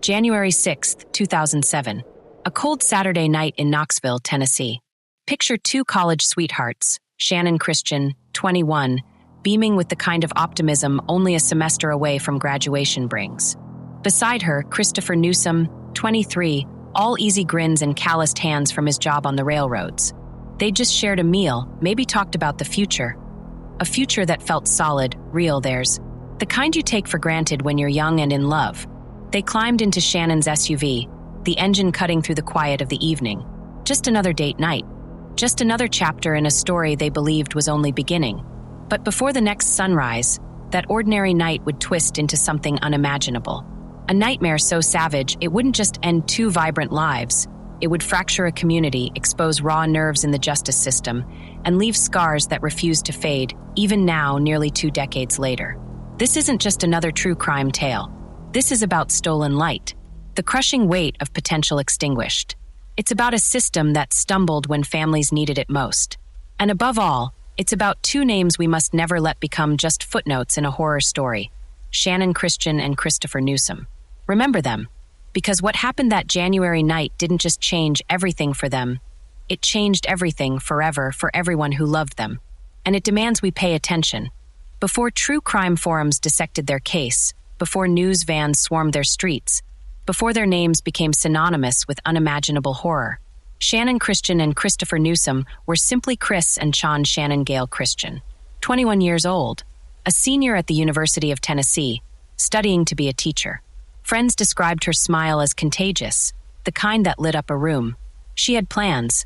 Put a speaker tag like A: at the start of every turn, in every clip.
A: January 6th, 2007. A cold Saturday night in Knoxville, Tennessee. Picture two college sweethearts, Channon Christian, 21, beaming with the kind of optimism only a semester away from graduation brings. Beside her, Christopher Newsom, 23, all easy grins and calloused hands from his job on the railroads. They'd just shared a meal, maybe talked about the future. A future that felt solid, real theirs. The kind you take for granted when you're young and in love. They climbed into Shannon's SUV, the engine cutting through the quiet of the evening. Just another date night. Just another chapter in a story they believed was only beginning. But before the next sunrise, that ordinary night would twist into something unimaginable. A nightmare so savage it wouldn't just end two vibrant lives. It would fracture a community, expose raw nerves in the justice system, and leave scars that refuse to fade, even now, nearly 2 decades later. This isn't just another true crime tale. This is about stolen light, the crushing weight of potential extinguished. It's about a system that stumbled when families needed it most. And above all, it's about two names we must never let become just footnotes in a horror story: Channon Christian and Christopher Newsom. Remember them, because what happened that January night didn't just change everything for them, it changed everything forever for everyone who loved them. And it demands we pay attention. Before true crime forums dissected their case, before news vans swarmed their streets, before their names became synonymous with unimaginable horror, Channon Christian and Christopher Newsom were simply Chris and Chann Shannon Gale Christian, 21 years old, a senior at the University of Tennessee, studying to be a teacher. Friends described her smile as contagious, the kind that lit up a room. She had plans.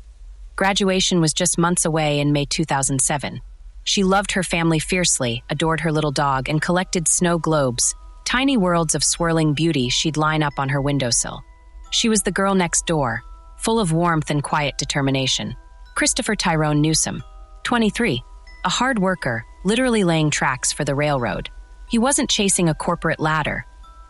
A: Graduation was just months away in May 2007. She loved her family fiercely, adored her little dog, and collected snow globes, tiny worlds of swirling beauty she'd line up on her windowsill. She was the girl next door, full of warmth and quiet determination. Christopher Tyrone Newsom, 23, a hard worker, literally laying tracks for the railroad. He wasn't chasing a corporate ladder.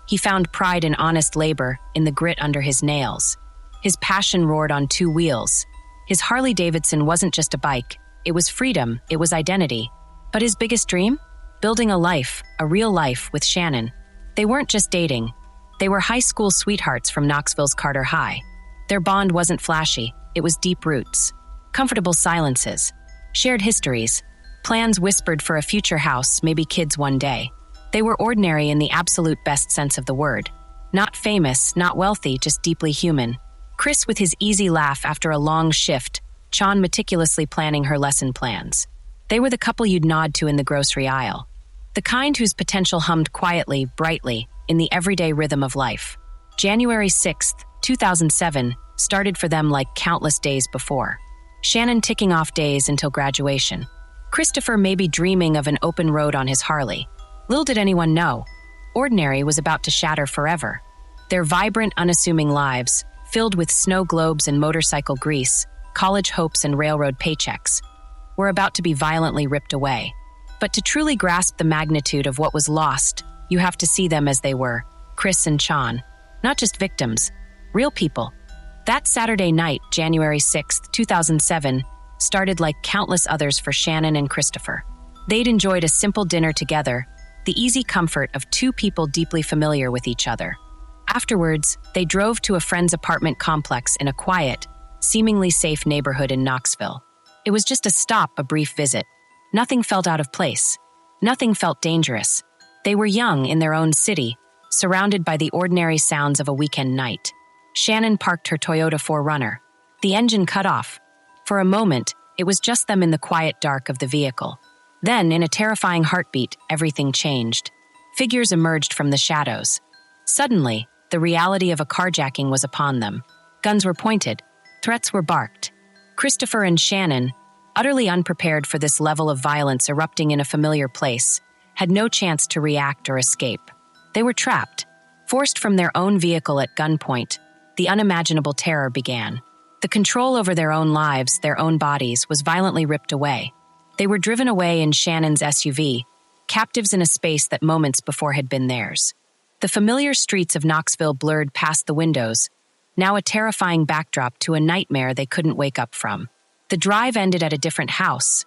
A: He found pride in honest labor, in the grit under his nails. His passion roared on 2 wheels. His Harley-Davidson wasn't just a bike. It was freedom, it was identity. But his biggest dream? Building a life, a real life, with Channon. They weren't just dating. They were high school sweethearts from Knoxville's Carter High. Their bond wasn't flashy, it was deep roots. Comfortable silences. Shared histories. Plans whispered for a future house, maybe kids one day. They were ordinary in the absolute best sense of the word. Not famous, not wealthy, just deeply human. Chris with his easy laugh after a long shift, Chann meticulously planning her lesson plans. They were the couple you'd nod to in the grocery aisle. The kind whose potential hummed quietly, brightly, in the everyday rhythm of life. January 6th, 2007, started for them like countless days before. Channon ticking off days until graduation. Christopher maybe dreaming of an open road on his Harley. Little did anyone know, ordinary was about to shatter forever. Their vibrant, unassuming lives, filled with snow globes and motorcycle grease, college hopes and railroad paychecks, were about to be violently ripped away. But to truly grasp the magnitude of what was lost, you have to see them as they were, Chris and Chann. Not just victims, real people. That Saturday night, January 6th, 2007, started like countless others for Channon and Christopher. They'd enjoyed a simple dinner together, the easy comfort of two people deeply familiar with each other. Afterwards, they drove to a friend's apartment complex in a quiet, seemingly safe neighborhood in Knoxville. It was just a stop, a brief visit. Nothing felt out of place. Nothing felt dangerous. They were young in their own city, surrounded by the ordinary sounds of a weekend night. Channon parked her Toyota 4Runner. The engine cut off. For a moment, it was just them in the quiet dark of the vehicle. Then, in a terrifying heartbeat, everything changed. Figures emerged from the shadows. Suddenly, the reality of a carjacking was upon them. Guns were pointed. Threats were barked. Christopher and Channon, utterly unprepared for this level of violence erupting in a familiar place, had no chance to react or escape. They were trapped. Forced from their own vehicle at gunpoint, the unimaginable terror began. The control over their own lives, their own bodies, was violently ripped away. They were driven away in Shannon's SUV, captives in a space that moments before had been theirs. The familiar streets of Knoxville blurred past the windows, now a terrifying backdrop to a nightmare they couldn't wake up from. The drive ended at a different house,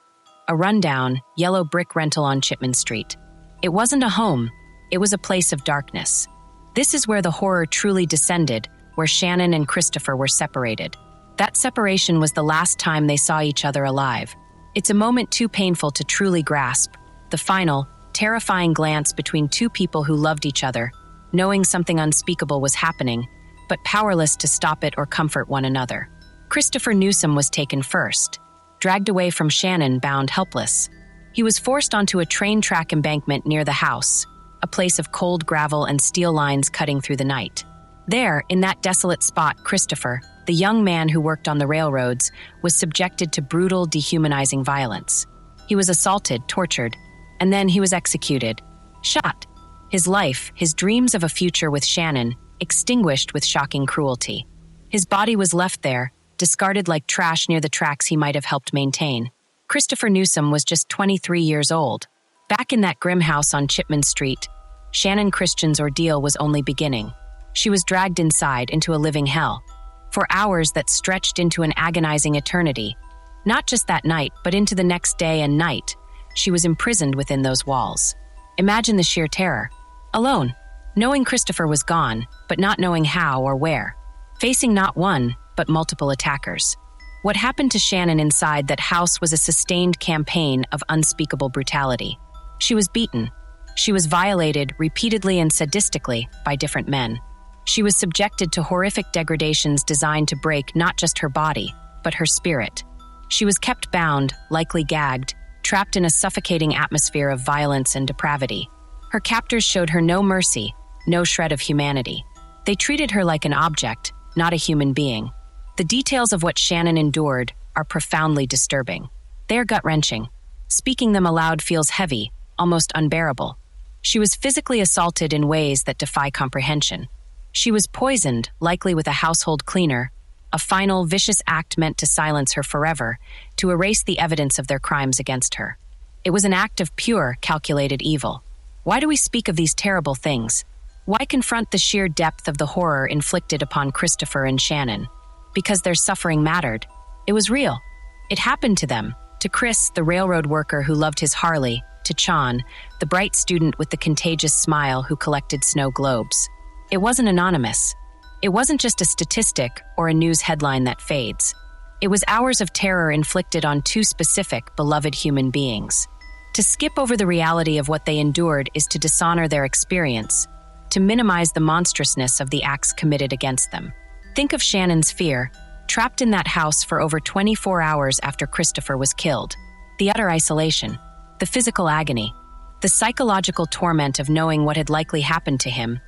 A: a rundown, yellow brick rental on Chipman Street. It wasn't a home, it was a place of darkness. This is where the horror truly descended, where Channon and Christopher were separated. That separation was the last time they saw each other alive. It's a moment too painful to truly grasp. The final, terrifying glance between two people who loved each other, knowing something unspeakable was happening, but powerless to stop it or comfort one another. Christopher Newsom was taken first, dragged away from Channon, bound helpless. He was forced onto a train track embankment near the house, a place of cold gravel and steel lines cutting through the night. There, in that desolate spot, Christopher, the young man who worked on the railroads, was subjected to brutal, dehumanizing violence. He was assaulted, tortured, and then he was executed, shot. His life, his dreams of a future with Channon, extinguished with shocking cruelty. His body was left there, discarded like trash near the tracks he might have helped maintain. Christopher Newsom was just 23 years old. Back in that grim house on Chipman Street, Channon Christian's ordeal was only beginning. She was dragged inside into a living hell, for hours that stretched into an agonizing eternity. Not just that night, but into the next day and night, she was imprisoned within those walls. Imagine the sheer terror. Alone, knowing Christopher was gone, but not knowing how or where. Facing not one, but multiple attackers. What happened to Channon inside that house was a sustained campaign of unspeakable brutality. She was beaten. She was violated repeatedly and sadistically by different men. She was subjected to horrific degradations designed to break not just her body, but her spirit. She was kept bound, likely gagged, trapped in a suffocating atmosphere of violence and depravity. Her captors showed her no mercy, no shred of humanity. They treated her like an object, not a human being. The details of what Channon endured are profoundly disturbing. They are gut-wrenching. Speaking them aloud feels heavy, almost unbearable. She was physically assaulted in ways that defy comprehension. She was poisoned, likely with a household cleaner, a final, vicious act meant to silence her forever, to erase the evidence of their crimes against her. It was an act of pure, calculated evil. Why do we speak of these terrible things? Why confront the sheer depth of the horror inflicted upon Christopher and Channon? Because their suffering mattered. It was real. It happened to them, to Chris, the railroad worker who loved his Harley, to Channon, the bright student with the contagious smile who collected snow globes. It wasn't anonymous. It wasn't just a statistic or a news headline that fades. It was hours of terror inflicted on two specific, beloved human beings. To skip over the reality of what they endured is to dishonor their experience, to minimize the monstrousness of the acts committed against them. Think of Channon's fear, trapped in that house for over 24 hours after Christopher was killed. The utter isolation, the physical agony, the psychological torment of knowing what had likely happened to him,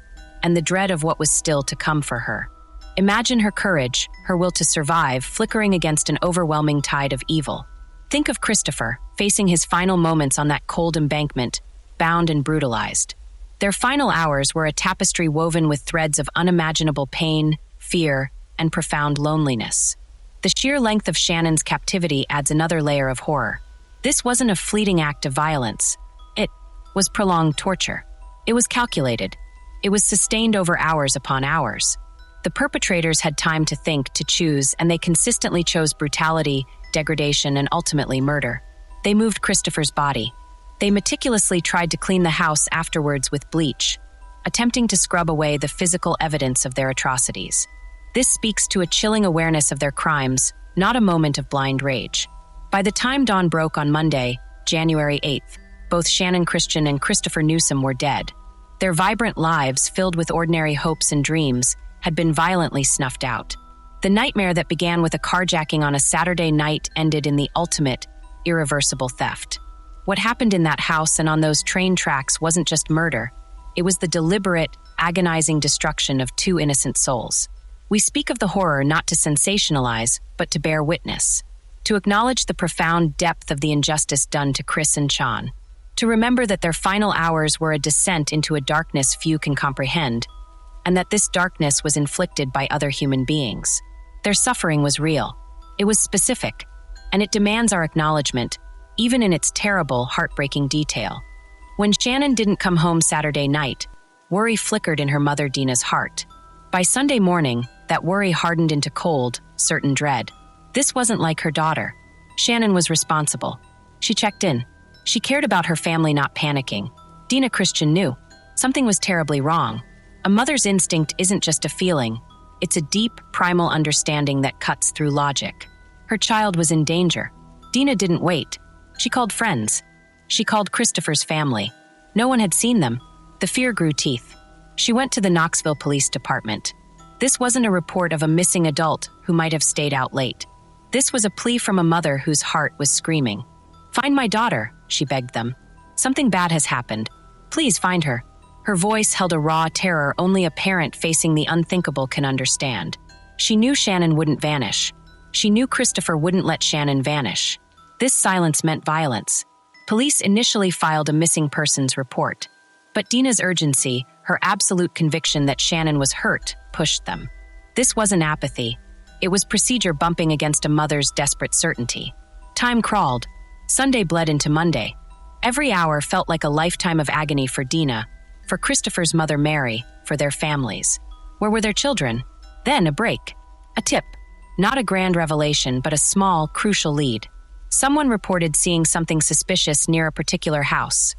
A: and the dread of what was still to come for her. Imagine her courage, her will to survive, flickering against an overwhelming tide of evil. Think of Christopher, facing his final moments on that cold embankment, bound and brutalized. Their final hours were a tapestry woven with threads of unimaginable pain, fear, and profound loneliness. The sheer length of Channon's captivity adds another layer of horror. This wasn't a fleeting act of violence. It was prolonged torture. It was calculated. It was sustained over hours upon hours. The perpetrators had time to think, to choose, and they consistently chose brutality, degradation, and ultimately murder. They moved Christopher's body. They meticulously tried to clean the house afterwards with bleach, attempting to scrub away the physical evidence of their atrocities. This speaks to a chilling awareness of their crimes, not a moment of blind rage. By the time dawn broke on Monday, January 8th, both Channon Christian and Christopher Newsom were dead. Their vibrant lives, filled with ordinary hopes and dreams, had been violently snuffed out. The nightmare that began with a carjacking on a Saturday night ended in the ultimate, irreversible theft. What happened in that house and on those train tracks wasn't just murder. It was the deliberate, agonizing destruction of two innocent souls. We speak of the horror not to sensationalize, but to bear witness. To acknowledge the profound depth of the injustice done to Chris and Channon. To remember that their final hours were a descent into a darkness few can comprehend, and that this darkness was inflicted by other human beings. Their suffering was real. It was specific, and it demands our acknowledgement, even in its terrible, heartbreaking detail. When Channon didn't come home Saturday night, worry flickered in her mother Dina's heart. By Sunday morning, that worry hardened into cold, certain dread. This wasn't like her daughter. Channon was responsible. She checked in. She cared about her family not panicking. Dina Christian knew something was terribly wrong. A mother's instinct isn't just a feeling. It's a deep, primal understanding that cuts through logic. Her child was in danger. Dina didn't wait. She called friends. She called Christopher's family. No one had seen them. The fear grew teeth. She went to the Knoxville Police Department. This wasn't a report of a missing adult who might have stayed out late. This was a plea from a mother whose heart was screaming. "Find my daughter," she begged them. "Something bad has happened. Please find her." Her voice held a raw terror only a parent facing the unthinkable can understand. She knew Channon wouldn't vanish. She knew Christopher wouldn't let Channon vanish. This silence meant violence. Police initially filed a missing persons report. But Dina's urgency, her absolute conviction that Channon was hurt, pushed them. This wasn't apathy. It was procedure bumping against a mother's desperate certainty. Time crawled. Sunday bled into Monday. Every hour felt like a lifetime of agony for Dina, for Christopher's mother Mary, for their families. Where were their children? Then a break. A tip. Not a grand revelation, but a small, crucial lead. Someone reported seeing something suspicious near a particular house.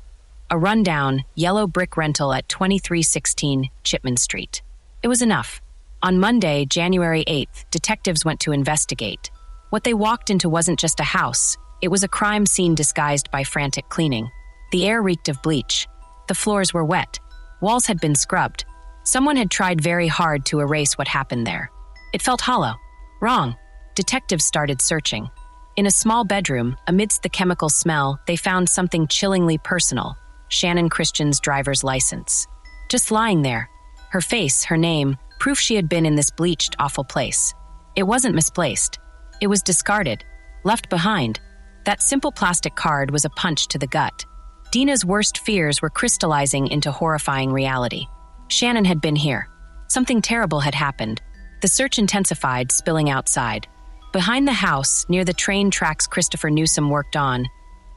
A: A rundown, yellow brick rental at 2316 Chipman Street. It was enough. On Monday, January 8th, detectives went to investigate. What they walked into wasn't just a house. It was a crime scene disguised by frantic cleaning. The air reeked of bleach. The floors were wet. Walls had been scrubbed. Someone had tried very hard to erase what happened there. It felt hollow. Wrong. Detectives started searching. In a small bedroom, amidst the chemical smell, they found something chillingly personal: Channon Christian's driver's license. Just lying there. Her face, her name, proof she had been in this bleached, awful place. It wasn't misplaced. It was discarded, left behind. That simple plastic card was a punch to the gut. Dina's worst fears were crystallizing into horrifying reality. Channon had been here. Something terrible had happened. The search intensified, spilling outside. Behind the house, near the train tracks Christopher Newsom worked on,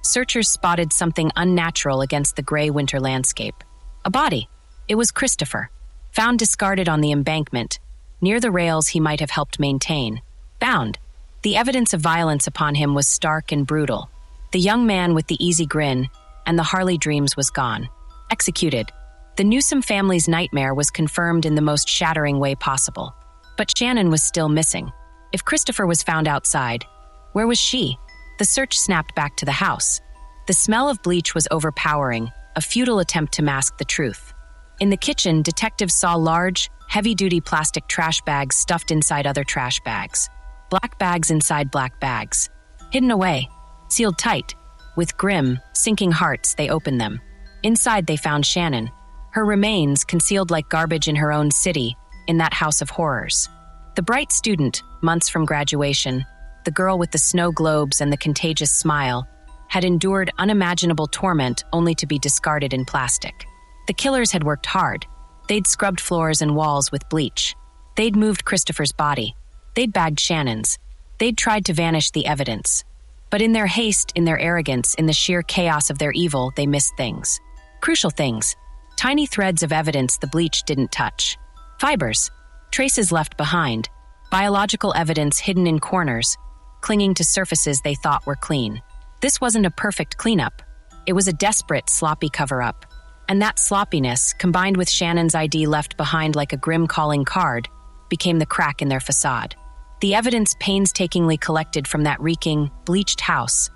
A: searchers spotted something unnatural against the gray winter landscape. A body. It was Christopher, found discarded on the embankment, near the rails he might have helped maintain. Bound. The evidence of violence upon him was stark and brutal. The young man with the easy grin and the Harley dreams was gone. Executed. The Newsom family's nightmare was confirmed in the most shattering way possible. But Channon was still missing. If Christopher was found outside, where was she? The search snapped back to the house. The smell of bleach was overpowering, a futile attempt to mask the truth. In the kitchen, detectives saw large, heavy-duty plastic trash bags stuffed inside other trash bags. Black bags inside black bags. Hidden away, sealed tight. With grim, sinking hearts, they opened them. Inside, they found Channon. Her remains concealed like garbage in her own city, in that house of horrors. The bright student, months from graduation, the girl with the snow globes and the contagious smile, had endured unimaginable torment only to be discarded in plastic. The killers had worked hard. They'd scrubbed floors and walls with bleach. They'd moved Christopher's body. They'd bagged Shannon's. They'd tried to vanish the evidence. But in their haste, in their arrogance, in the sheer chaos of their evil, they missed things. Crucial things. Tiny threads of evidence the bleach didn't touch. Fibers. Traces left behind. Biological evidence hidden in corners, clinging to surfaces they thought were clean. This wasn't a perfect cleanup. It was a desperate, sloppy cover-up. And that sloppiness, combined with Shannon's ID left behind like a grim calling card, became the crack in their facade. The evidence painstakingly collected from that reeking, bleached house,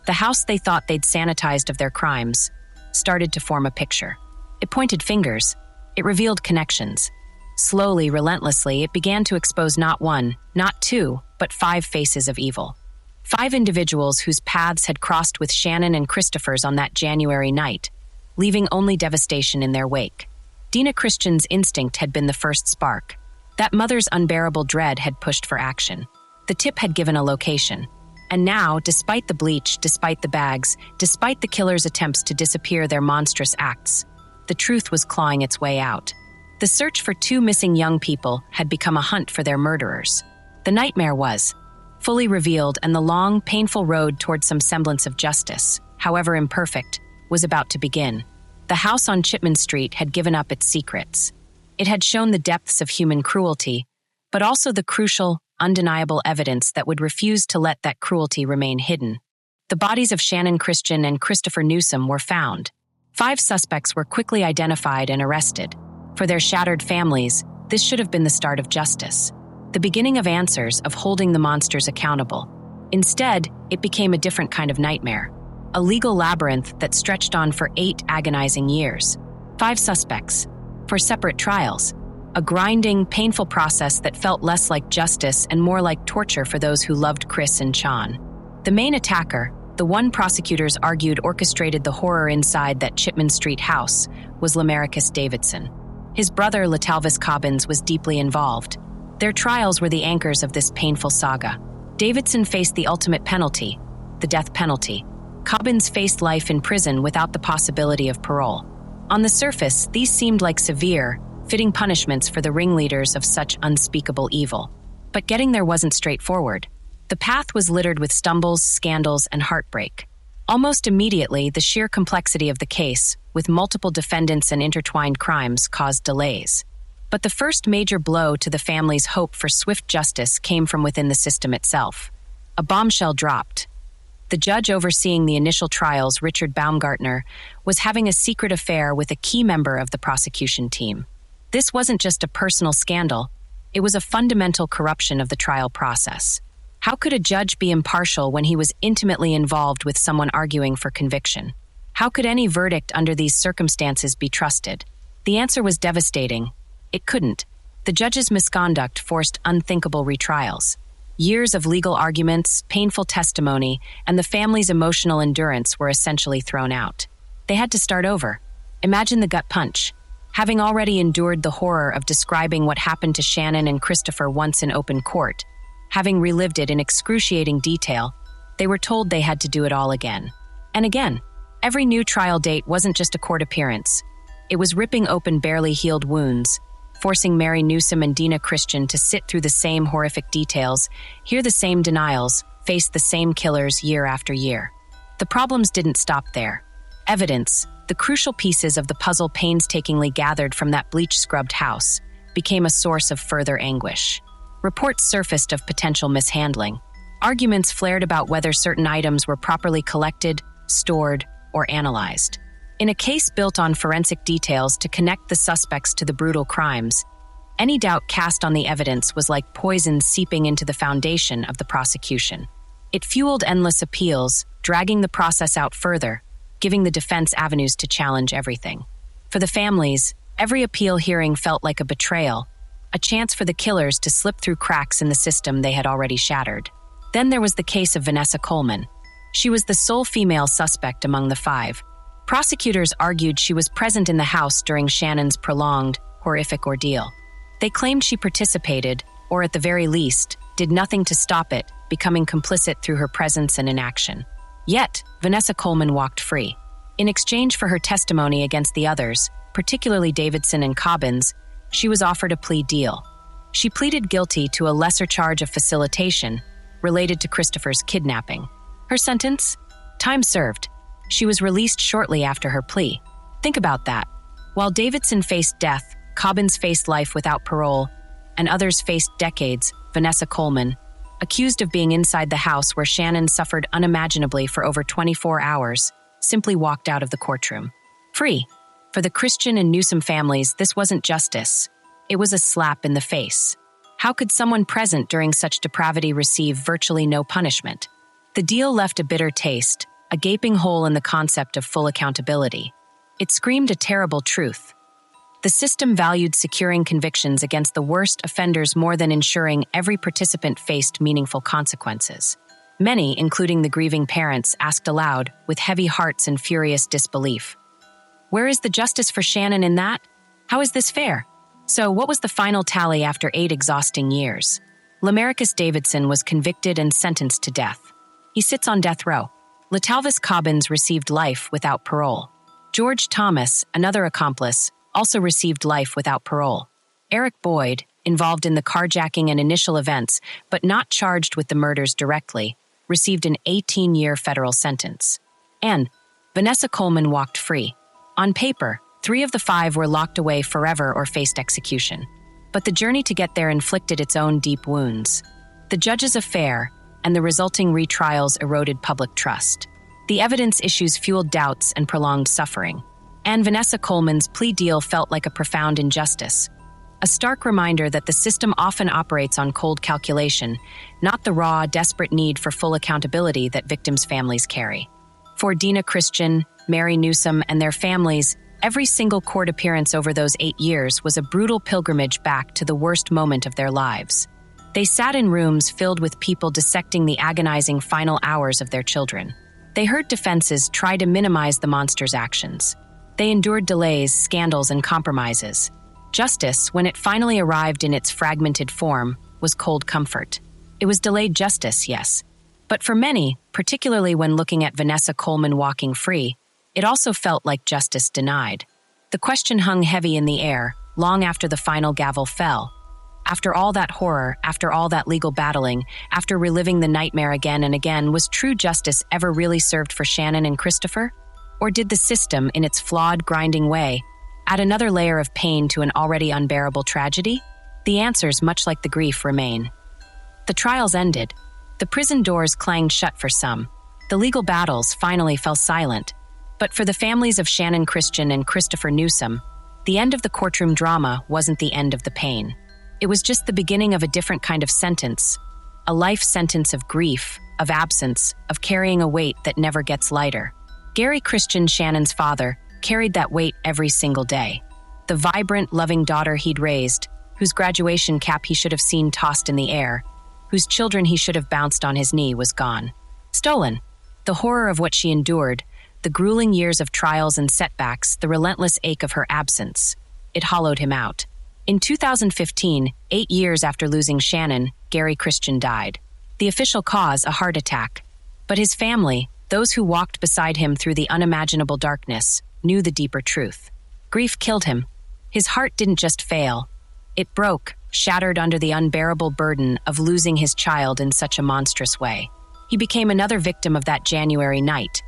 A: the house they thought they'd sanitized of their crimes, started to form a picture. It pointed fingers. It revealed connections. Slowly, relentlessly, it began to expose not one, not two, but 5 faces of evil. 5 individuals whose paths had crossed with Channon and Christopher's on that January night, leaving only devastation in their wake. Dina Christian's instinct had been the first spark. That mother's unbearable dread had pushed for action. The tip had given a location. And now, despite the bleach, despite the bags, despite the killer's attempts to disappear their monstrous acts, the truth was clawing its way out. The search for 2 missing young people had become a hunt for their murderers. The nightmare was fully revealed, and the long, painful road toward some semblance of justice, however imperfect, was about to begin. The house on Chipman Street had given up its secrets. It had shown the depths of human cruelty, but also the crucial, undeniable evidence that would refuse to let that cruelty remain hidden. The bodies of Channon Christian and Christopher Newsom were found. 5 suspects were quickly identified and arrested. For their shattered families, this should have been the start of justice, the beginning of answers, of holding the monsters accountable. Instead, it became a different kind of nightmare, a legal labyrinth that stretched on for 8 agonizing years. 5 suspects, 4 separate trials, a grinding, painful process that felt less like justice and more like torture for those who loved Chris and Sean. The main attacker, the one prosecutors argued orchestrated the horror inside that Chipman Street house, was Lamarcus Davidson. His brother, Latalvis Cobbins, was deeply involved. Their trials were the anchors of this painful saga. Davidson faced the ultimate penalty, the death penalty. Cobbins faced life in prison without the possibility of parole. On the surface, these seemed like severe, fitting punishments for the ringleaders of such unspeakable evil. But getting there wasn't straightforward. The path was littered with stumbles, scandals, and heartbreak. Almost immediately, the sheer complexity of the case, with multiple defendants and intertwined crimes, caused delays. But the first major blow to the family's hope for swift justice came from within the system itself. A bombshell dropped. The judge overseeing the initial trials, Richard Baumgartner, was having a secret affair with a key member of the prosecution team. This wasn't just a personal scandal, it was a fundamental corruption of the trial process. How could a judge be impartial when he was intimately involved with someone arguing for conviction? How could any verdict under these circumstances be trusted? The answer was devastating. It couldn't. The judge's misconduct forced unthinkable retrials. Years of legal arguments, painful testimony, and the family's emotional endurance were essentially thrown out. They had to start over. Imagine the gut punch. Having already endured the horror of describing what happened to Channon and Christopher once in open court, having relived it in excruciating detail, they were told they had to do it all again. And again, every new trial date wasn't just a court appearance. It was ripping open barely healed wounds, forcing Mary Newsom and Dina Christian to sit through the same horrific details, hear the same denials, face the same killers year after year. The problems didn't stop there. Evidence, the crucial pieces of the puzzle painstakingly gathered from that bleach-scrubbed house, became a source of further anguish. Reports surfaced of potential mishandling. Arguments flared about whether certain items were properly collected, stored, or analyzed. In a case built on forensic details to connect the suspects to the brutal crimes, any doubt cast on the evidence was like poison seeping into the foundation of the prosecution. It fueled endless appeals, dragging the process out further, giving the defense avenues to challenge everything. For the families, every appeal hearing felt like a betrayal, a chance for the killers to slip through cracks in the system they had already shattered. Then there was the case of Vanessa Coleman. She was the sole female suspect among the 5. Prosecutors argued she was present in the house during Shannon's prolonged, horrific ordeal. They claimed she participated, or at the very least, did nothing to stop it, becoming complicit through her presence and inaction. Yet, Vanessa Coleman walked free. In exchange for her testimony against the others, particularly Davidson and Cobbins, she was offered a plea deal. She pleaded guilty to a lesser charge of facilitation related to Christopher's kidnapping. Her sentence? Time served. She was released shortly after her plea. Think about that. While Davidson faced death, Cobbins faced life without parole, and others faced decades, Vanessa Coleman, accused of being inside the house where Channon suffered unimaginably for over 24 hours, simply walked out of the courtroom. Free. For the Christian and Newsom families, this wasn't justice. It was a slap in the face. How could someone present during such depravity receive virtually no punishment? The deal left a bitter taste, a gaping hole in the concept of full accountability. It screamed a terrible truth. The system valued securing convictions against the worst offenders more than ensuring every participant faced meaningful consequences. Many, including the grieving parents, asked aloud, with heavy hearts and furious disbelief, "Where is the justice for Channon in that? How is this fair?" So, what was the final tally after 8 exhausting years? Lamarcus Davidson was convicted and sentenced to death. He sits on death row. Latalvis Cobbins received life without parole. George Thomas, another accomplice, also received life without parole. Eric Boyd, involved in the carjacking and initial events, but not charged with the murders directly, received an 18-year federal sentence. And Vanessa Coleman walked free. On paper, 3 of the 5 were locked away forever or faced execution. But the journey to get there inflicted its own deep wounds. The judge's affair, and the resulting retrials eroded public trust. The evidence issues fueled doubts and prolonged suffering. And Vanessa Coleman's plea deal felt like a profound injustice. A stark reminder that the system often operates on cold calculation, not the raw, desperate need for full accountability that victims' families carry. For Dina Christian, Mary Newsom, and their families, every single court appearance over those 8 years was a brutal pilgrimage back to the worst moment of their lives. They sat in rooms filled with people dissecting the agonizing final hours of their children. They heard defenses try to minimize the monster's actions. They endured delays, scandals, and compromises. Justice, when it finally arrived in its fragmented form, was cold comfort. It was delayed justice, yes. But for many, particularly when looking at Vanessa Coleman walking free, it also felt like justice denied. The question hung heavy in the air, long after the final gavel fell. After all that horror, after all that legal battling, after reliving the nightmare again and again, was true justice ever really served for Channon and Christopher? Or did the system, in its flawed, grinding way, add another layer of pain to an already unbearable tragedy? The answers, much like the grief, remain. The trials ended. The prison doors clanged shut for some. The legal battles finally fell silent. But for the families of Channon Christian and Christopher Newsom, the end of the courtroom drama wasn't the end of the pain. It was just the beginning of a different kind of sentence, a life sentence of grief, of absence, of carrying a weight that never gets lighter. Gary Christian, Shannon's father, carried that weight every single day. The vibrant, loving daughter he'd raised, whose graduation cap he should have seen tossed in the air, whose children he should have bounced on his knee, was gone. Stolen. The horror of what she endured, the grueling years of trials and setbacks, the relentless ache of her absence. It hollowed him out. In 2015, 8 years after losing Channon, Gary Christian died. The official cause, a heart attack. But his family, those who walked beside him through the unimaginable darkness, knew the deeper truth. Grief killed him. His heart didn't just fail. It broke, shattered under the unbearable burden of losing his child in such a monstrous way. He became another victim of that January night,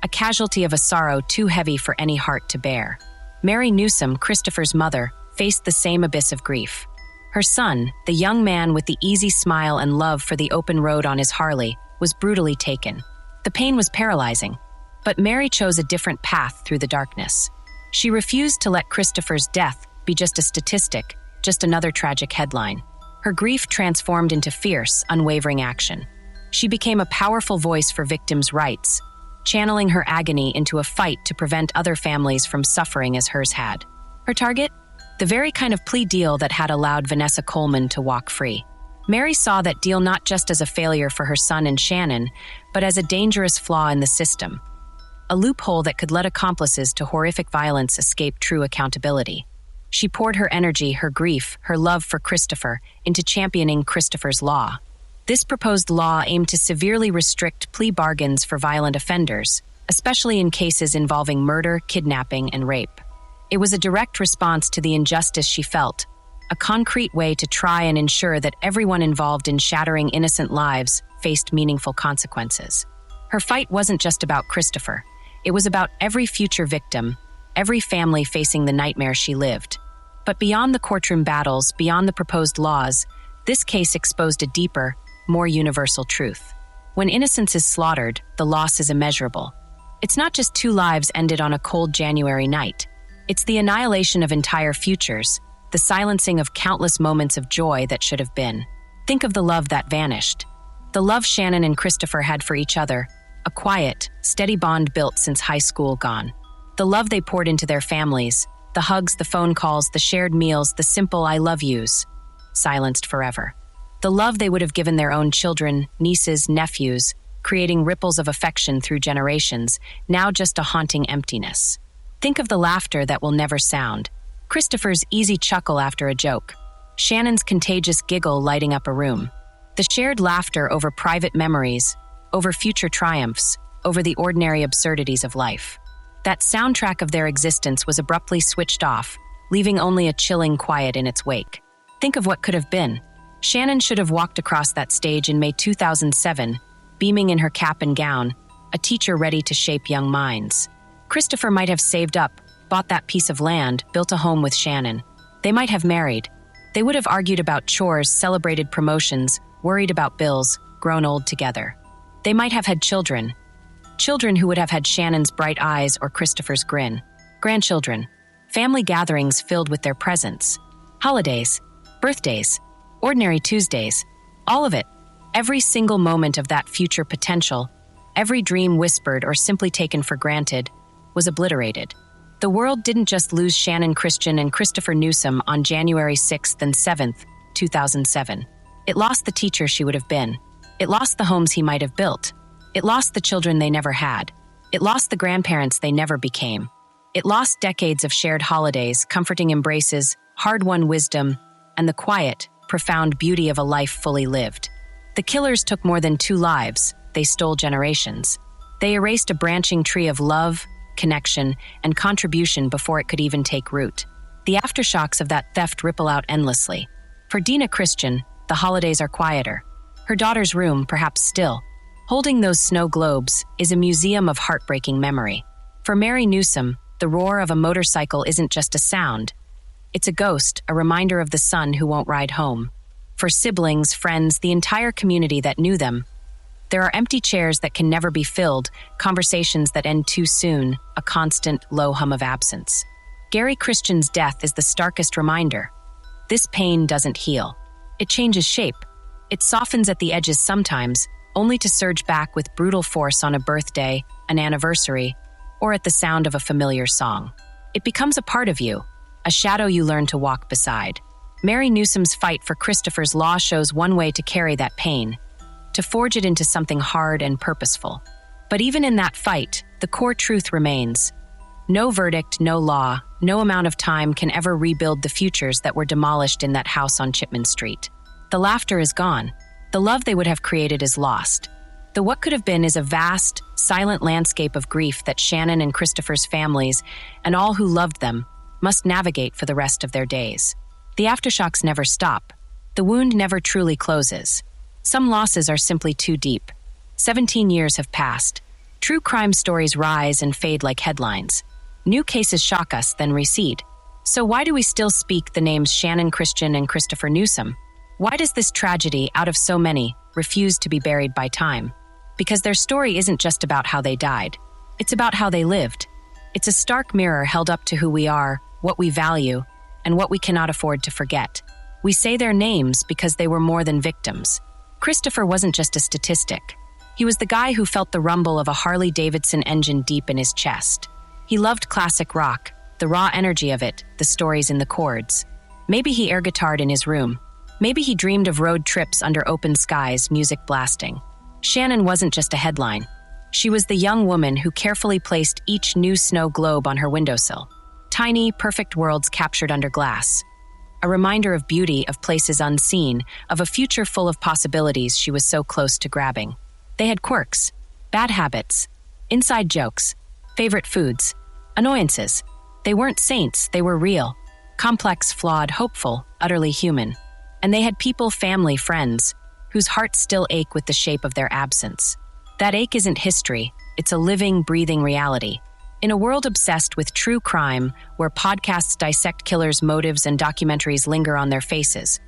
A: a casualty of a sorrow too heavy for any heart to bear. Mary Newsom, Christopher's mother, faced the same abyss of grief. Her son, the young man with the easy smile and love for the open road on his Harley, was brutally taken. The pain was paralyzing, but Mary chose a different path through the darkness. She refused to let Christopher's death be just a statistic, just another tragic headline. Her grief transformed into fierce, unwavering action. She became a powerful voice for victims' rights, channeling her agony into a fight to prevent other families from suffering as hers had. Her target? The very kind of plea deal that had allowed Vanessa Coleman to walk free. Mary saw that deal not just as a failure for her son and Channon, but as a dangerous flaw in the system. A loophole that could let accomplices to horrific violence escape true accountability. She poured her energy, her grief, her love for Christopher into championing Christopher's law. This proposed law aimed to severely restrict plea bargains for violent offenders, especially in cases involving murder, kidnapping, and rape. It was a direct response to the injustice she felt, a concrete way to try and ensure that everyone involved in shattering innocent lives faced meaningful consequences. Her fight wasn't just about Christopher. It was about every future victim, every family facing the nightmare she lived. But beyond the courtroom battles, beyond the proposed laws, this case exposed a deeper, more universal truth. When innocence is slaughtered, the loss is immeasurable. It's not just 2 lives ended on a cold January night. It's the annihilation of entire futures, the silencing of countless moments of joy that should have been. Think of the love that vanished. The love Channon and Christopher had for each other, a quiet, steady bond built since high school gone. The love they poured into their families, the hugs, the phone calls, the shared meals, the simple I love yous, silenced forever. The love they would have given their own children, nieces, nephews, creating ripples of affection through generations, now just a haunting emptiness. Think of the laughter that will never sound. Christopher's easy chuckle after a joke. Shannon's contagious giggle lighting up a room. The shared laughter over private memories, over future triumphs, over the ordinary absurdities of life. That soundtrack of their existence was abruptly switched off, leaving only a chilling quiet in its wake. Think of what could have been. Channon should have walked across that stage in May 2007, beaming in her cap and gown, a teacher ready to shape young minds. Christopher might have saved up, bought that piece of land, built a home with Channon. They might have married. They would have argued about chores, celebrated promotions, worried about bills, grown old together. They might have had children. Children who would have had Shannon's bright eyes or Christopher's grin. Grandchildren. Family gatherings filled with their presence. Holidays. Birthdays. Ordinary Tuesdays. All of it. Every single moment of that future potential, every dream whispered or simply taken for granted, was obliterated. The world didn't just lose Channon Christian and Christopher Newsom on January 6th and 7th, 2007. It lost the teacher she would have been. It lost the homes he might have built. It lost the children they never had. It lost the grandparents they never became. It lost decades of shared holidays, comforting embraces, hard-won wisdom, and the quiet, profound beauty of a life fully lived. The killers took more than 2 lives. They stole generations. They erased a branching tree of love, connection, and contribution before it could even take root. The aftershocks of that theft ripple out endlessly. For Dina Christian, the holidays are quieter. Her daughter's room, perhaps still, holding those snow globes, is a museum of heartbreaking memory. For Mary Newsom, the roar of a motorcycle isn't just a sound. It's a ghost, a reminder of the son who won't ride home. For siblings, friends, the entire community that knew them, there are empty chairs that can never be filled, conversations that end too soon, a constant, low hum of absence. Gary Christian's death is the starkest reminder. This pain doesn't heal. It changes shape. It softens at the edges sometimes, only to surge back with brutal force on a birthday, an anniversary, or at the sound of a familiar song. It becomes a part of you, a shadow you learn to walk beside. Mary Newsom's fight for Christopher's law shows one way to carry that pain, to forge it into something hard and purposeful. But even in that fight, the core truth remains. No verdict, no law, no amount of time can ever rebuild the futures that were demolished in that house on Chipman Street. The laughter is gone. The love they would have created is lost. The what could have been is a vast, silent landscape of grief that Channon and Christopher's families, and all who loved them, must navigate for the rest of their days. The aftershocks never stop. The wound never truly closes. Some losses are simply too deep. 17 years have passed. True crime stories rise and fade like headlines. New cases shock us, then recede. So why do we still speak the names Channon Christian and Christopher Newsom? Why does this tragedy, out of so many, refuse to be buried by time? Because their story isn't just about how they died. It's about how they lived. It's a stark mirror held up to who we are, what we value, and what we cannot afford to forget. We say their names because they were more than victims. Christopher wasn't just a statistic. He was the guy who felt the rumble of a Harley-Davidson engine deep in his chest. He loved classic rock, the raw energy of it, the stories in the chords. Maybe he air guitared in his room. Maybe he dreamed of road trips under open skies, music blasting. Channon wasn't just a headline. She was the young woman who carefully placed each new snow globe on her windowsill. Tiny, perfect worlds captured under glass. A reminder of beauty, of places unseen, of a future full of possibilities she was so close to grabbing. They had quirks, bad habits, inside jokes, favorite foods, annoyances. They weren't saints, they were real. Complex, flawed, hopeful, utterly human. And they had people, family, friends, whose hearts still ache with the shape of their absence. That ache isn't history, it's a living, breathing reality. In a world obsessed with true crime, where podcasts dissect killers' motives and documentaries linger on their faces,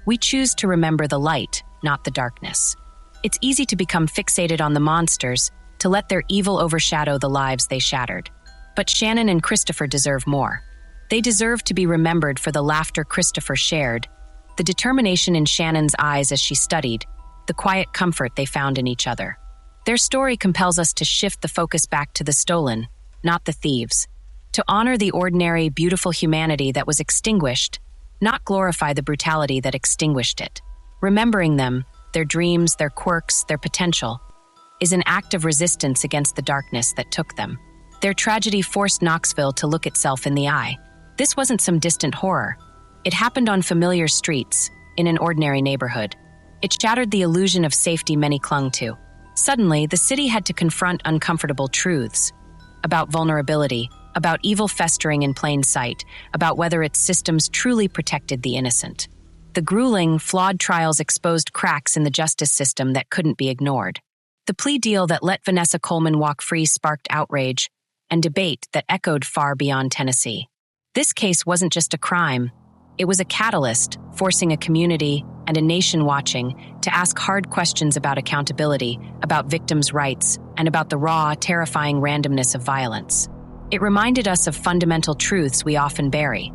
A: we choose to remember the light, not the darkness. It's easy to become fixated on the monsters, to let their evil overshadow the lives they shattered. But Channon and Christopher deserve more. They deserve to be remembered for the laughter Christopher shared, the determination in Shannon's eyes as she studied, the quiet comfort they found in each other. Their story compels us to shift the focus back to the stolen, not the thieves, to honor the ordinary, beautiful humanity that was extinguished, not glorify the brutality that extinguished it. Remembering them, their dreams, their quirks, their potential, is an act of resistance against the darkness that took them. Their tragedy forced Knoxville to look itself in the eye. This wasn't some distant horror. It happened on familiar streets, in an ordinary neighborhood. It shattered the illusion of safety many clung to. Suddenly, the city had to confront uncomfortable truths about vulnerability, about evil festering in plain sight, about whether its systems truly protected the innocent. The grueling, flawed trials exposed cracks in the justice system that couldn't be ignored. The plea deal that let Vanessa Coleman walk free sparked outrage and debate that echoed far beyond Tennessee. This case wasn't just a crime. It was a catalyst, forcing a community, and a nation watching to ask hard questions about accountability, about victims' rights, and about the raw, terrifying randomness of violence. It reminded us of fundamental truths we often bury.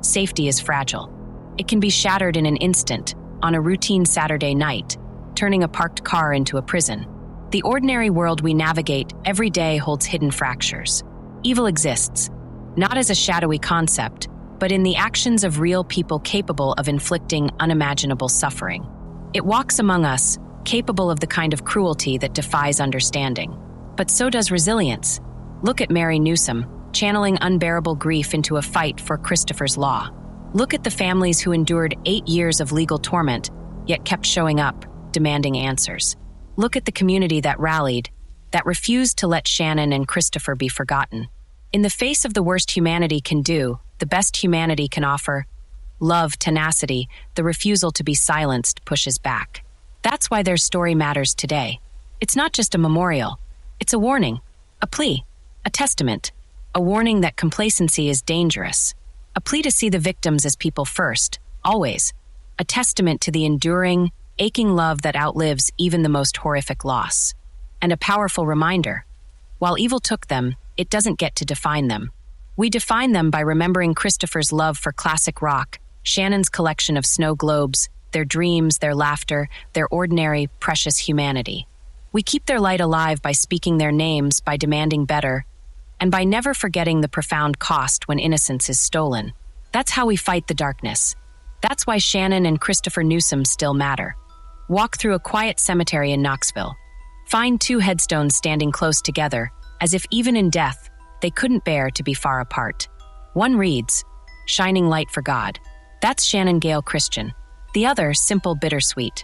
A: Safety is fragile. It can be shattered in an instant, on a routine Saturday night, turning a parked car into a prison. The ordinary world we navigate every day holds hidden fractures. Evil exists, not as a shadowy concept, but in the actions of real people capable of inflicting unimaginable suffering. It walks among us, capable of the kind of cruelty that defies understanding. But so does resilience. Look at Mary Newsom, channeling unbearable grief into a fight for Christopher's law. Look at the families who endured 8 years of legal torment, yet kept showing up, demanding answers. Look at the community that rallied, that refused to let Channon and Christopher be forgotten. In the face of the worst humanity can do, the best humanity can offer, love, tenacity, the refusal to be silenced pushes back. That's why their story matters today. It's not just a memorial. It's a warning, a plea, a testament, a warning that complacency is dangerous, a plea to see the victims as people first, always, a testament to the enduring, aching love that outlives even the most horrific loss, and a powerful reminder. While evil took them, it doesn't get to define them. We define them by remembering Christopher's love for classic rock, Channon's collection of snow globes, their dreams, their laughter, their ordinary, precious humanity. We keep their light alive by speaking their names, by demanding better, and by never forgetting the profound cost when innocence is stolen. That's how we fight the darkness. That's why Channon and Christopher Newsom still matter. Walk through a quiet cemetery in Knoxville. Find 2 headstones standing close together, as if even in death, they couldn't bear to be far apart. One reads, "Shining light for God." That's Channon Gale Christian. The other, simple, bittersweet.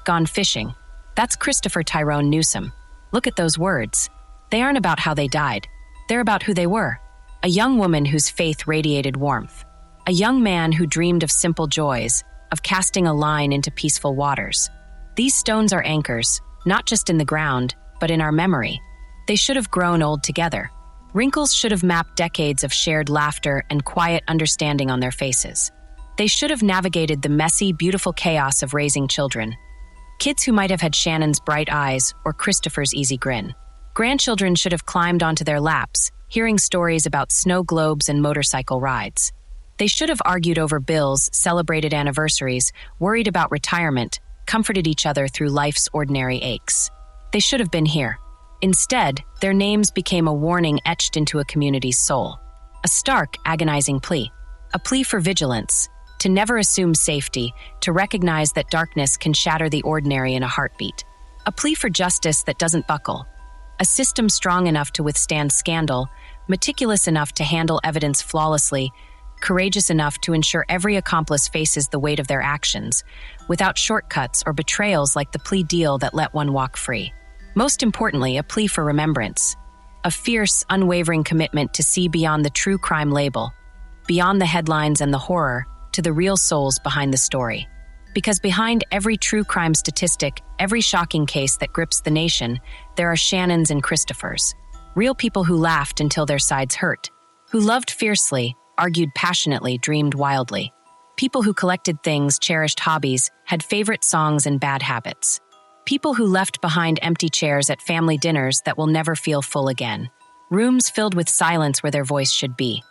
A: "Gone fishing." That's Christopher Tyrone Newsom. Look at those words. They aren't about how they died. They're about who they were. A young woman whose faith radiated warmth. A young man who dreamed of simple joys, of casting a line into peaceful waters. These stones are anchors, not just in the ground, but in our memory. They should have grown old together. Wrinkles should have mapped decades of shared laughter and quiet understanding on their faces. They should have navigated the messy, beautiful chaos of raising children. Kids who might have had Shannon's bright eyes or Christopher's easy grin. Grandchildren should have climbed onto their laps, hearing stories about snow globes and motorcycle rides. They should have argued over bills, celebrated anniversaries, worried about retirement, comforted each other through life's ordinary aches. They should have been here. Instead, their names became a warning etched into a community's soul. A stark, agonizing plea. A plea for vigilance, to never assume safety, to recognize that darkness can shatter the ordinary in a heartbeat. A plea for justice that doesn't buckle. A system strong enough to withstand scandal, meticulous enough to handle evidence flawlessly, courageous enough to ensure every accomplice faces the weight of their actions, without shortcuts or betrayals like the plea deal that let one walk free. Most importantly, a plea for remembrance. A fierce, unwavering commitment to see beyond the true crime label, beyond the headlines and the horror, to the real souls behind the story. Because behind every true crime statistic, every shocking case that grips the nation, there are Channons and Christophers. Real people who laughed until their sides hurt, who loved fiercely, argued passionately, dreamed wildly. People who collected things, cherished hobbies, had favorite songs and bad habits. People who left behind empty chairs at family dinners that will never feel full again. Rooms filled with silence where their voice should be.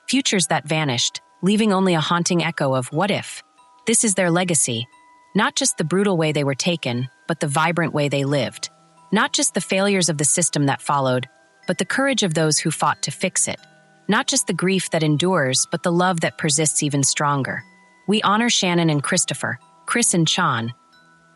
A: Futures that vanished, leaving only a haunting echo of what if. This is their legacy. Not just the brutal way they were taken, but the vibrant way they lived. Not just the failures of the system that followed, but the courage of those who fought to fix it. Not just the grief that endures, but the love that persists even stronger. We honor Channon and Christopher, Chris and Chan,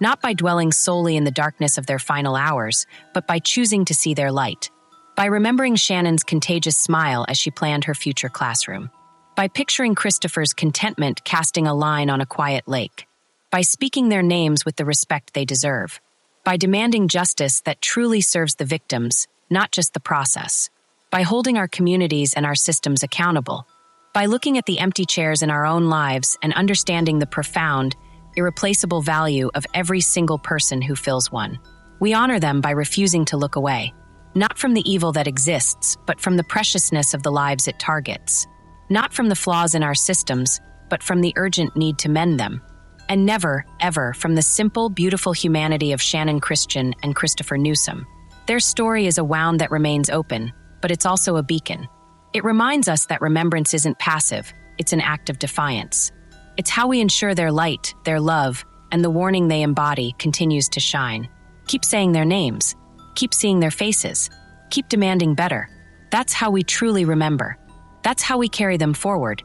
A: not by dwelling solely in the darkness of their final hours, but by choosing to see their light. By remembering Shannon's contagious smile as she planned her future classroom. By picturing Christopher's contentment casting a line on a quiet lake. By speaking their names with the respect they deserve. By demanding justice that truly serves the victims, not just the process. By holding our communities and our systems accountable. By looking at the empty chairs in our own lives and understanding the profound, irreplaceable value of every single person who fills one. We honor them by refusing to look away. Not from the evil that exists, but from the preciousness of the lives it targets. Not from the flaws in our systems, but from the urgent need to mend them. And never, ever from the simple, beautiful humanity of Channon Christian and Christopher Newsom. Their story is a wound that remains open, but it's also a beacon. It reminds us that remembrance isn't passive, it's an act of defiance. It's how we ensure their light, their love, and the warning they embody continues to shine. Keep saying their names. Keep seeing their faces. Keep demanding better. That's how we truly remember. That's how we carry them forward,